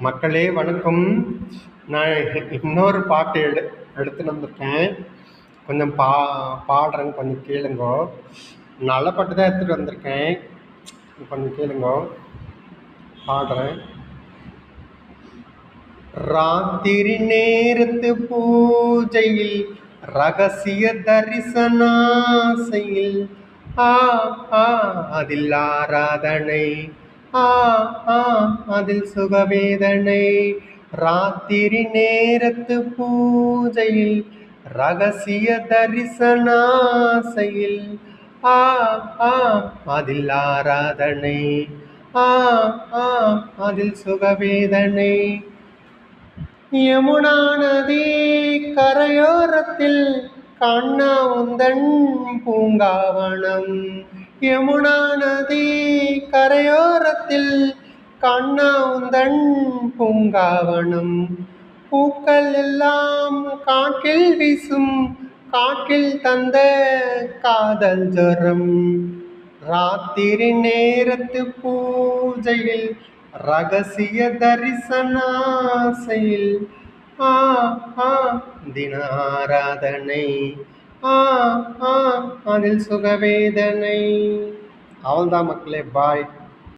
மக்களே வணக்கம். நான் இன்னொரு பாட்டு எடுத்துன்னு வந்திருக்கேன். கொஞ்சம் பாடுறேன், கொஞ்சம் கேளுங்கோ. நல்ல பாட்டு தான் எடுத்துகிட்டு வந்திருக்கேன், கொஞ்சம் கேளுங்கோ. பாடுறேன். ராத்திரி நேரத்து பூஜையில் ரகசிய தரிசனாசையில் அதில் ஆராதனை, அதில் சுகவேதனை. ராத்திரி நேரத்து பூஜையில் ரகசிய தரிசனாசையில் அதில் ஆராதனை, அதில் சுகவேதனை. யமுனா நதி கரையோரத்தில் கண்ணா உந்தன் பூங்காவனம். யமுனா நதி கரையோரத்தில் கண்ணா உந்தன் பூங்காவனம். பூக்கள் எல்லாம் காற்றில் வீசும், காற்றில் தந்த காதல் ஜரம். ராத்திரி நேரத்து பூஜையில் ரகசிய தரிசனாசையில் தின ஆராதனை, அதில் சுகவேதனை. அவள்தான் மக்களே, பாய்.